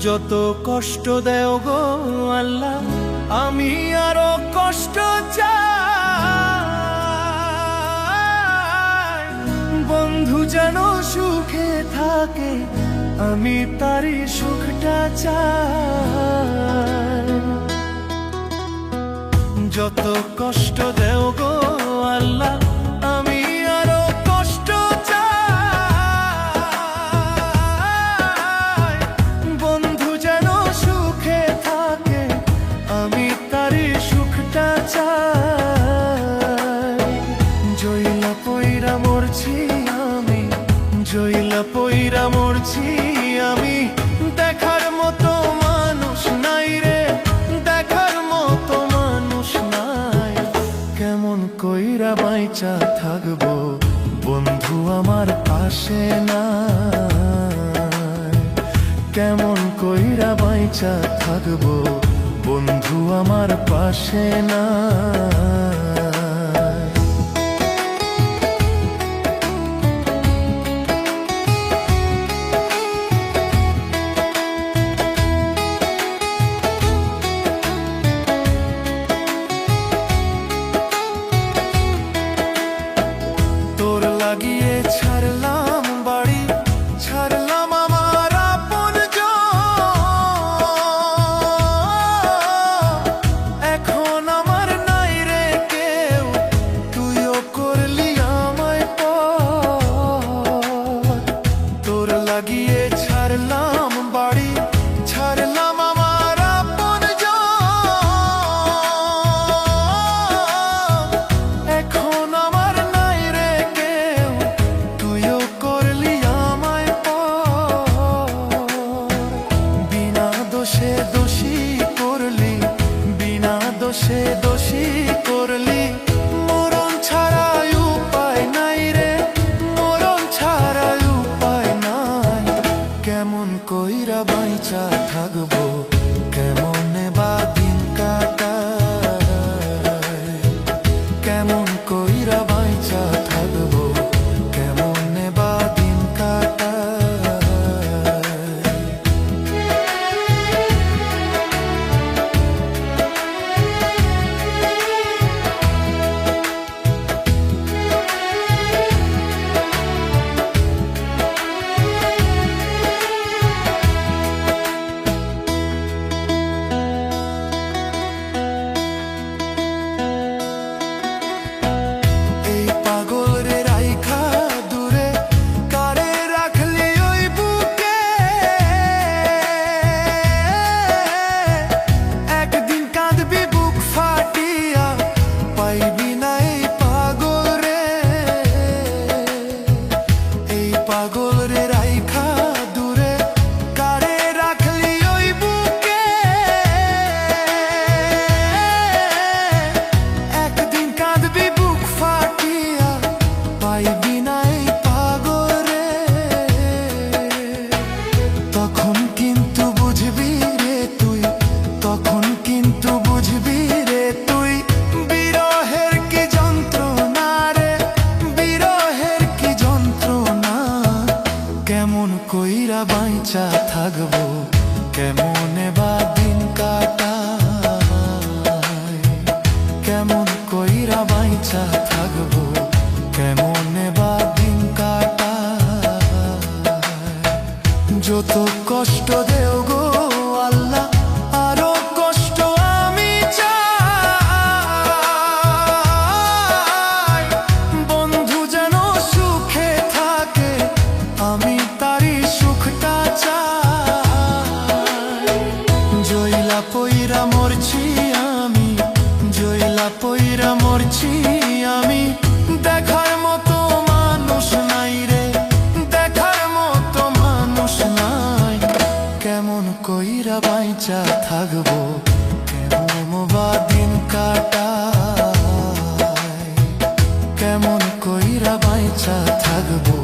যত কষ্ট দেও গো আল্লাহ, আমি আরো কষ্ট চাই। বন্ধু যেন সুখে থাকে, আমি তারই সুখটা চাই। যত কষ্ট দেও গো আল্লাহ, আমি আরো কষ্ট চাই। বন্ধু যেন সুখে থাকে, আমি তারই সুখটা চাই। জইলা পইরা মরছি আমি, জইলা পইরা মরছি আমি, দেখার মতো মানুষ নাই রে, দেখার মতো মানুষ নাই। কেমন কইরা বাইচা থাকবো বন্ধু আমার পাশে নাই। কেমন কইরা বাইচা থাকবো বন্ধু আমার পাশে নাই। লাগিয়ে ছাড়লাম বাড়ি, ছাড়লাম আমার আপনজন। এখন আমার নাই রে কেউ, তুইও করলি আমায় পর। তোর লাগিয়ে ছাড়লাম বাড়ি, ছাড়লাম আমার আপনজন। এখন আমার নাই রে দোষে দোষী করলি, বিনা দোষে দোষী করলি। মরণ ছাড়া উপায় নাই রে, মরণ ছাড়া উপায় নাই। কেমন কইরা বাইচা থাকবো, কেমনে বা দিন কাটাই। কেমন কইরা বাইচা থাকবো, কেমনে বা দিন কাটাই। পাগল রে রাইখা দূরে, কারে রাখলি ওই বুকে। একদিন কাঁদবি বুক ফাটিয়া, পাইবি না এই পাগল রে। তখন কিন্তু বুঝবি রে তুই, তখন কিন্তু বুঝবি রে তুই। বিরহের কি যন্ত্রণা রে, বিরহের কি যন্ত্রণা। কেমন কইরা বাইচা থাকবো, কেমনে বা দিন কাটাই। কেমন কইরা বাইচা থাকবো, কেমনে বা দিন কাটাই। যত কষ্ট দেও গো আল্লাহ, আরো কষ্ট আমি চাই। বন্ধু যেন সুখে থাকে, আমি তারই সুখটা চাই। জইলা পইরা মরছি আমি, জইলা পইরা মরছি আমি, দেখার মতো মানুষ নাই রে, দেখার মতো মানুষ নাই। কেমন কইরা বাইচা থাকবো, কেমন বা দিন কাটাই। কেমন কইরা বাইচা থাকবো,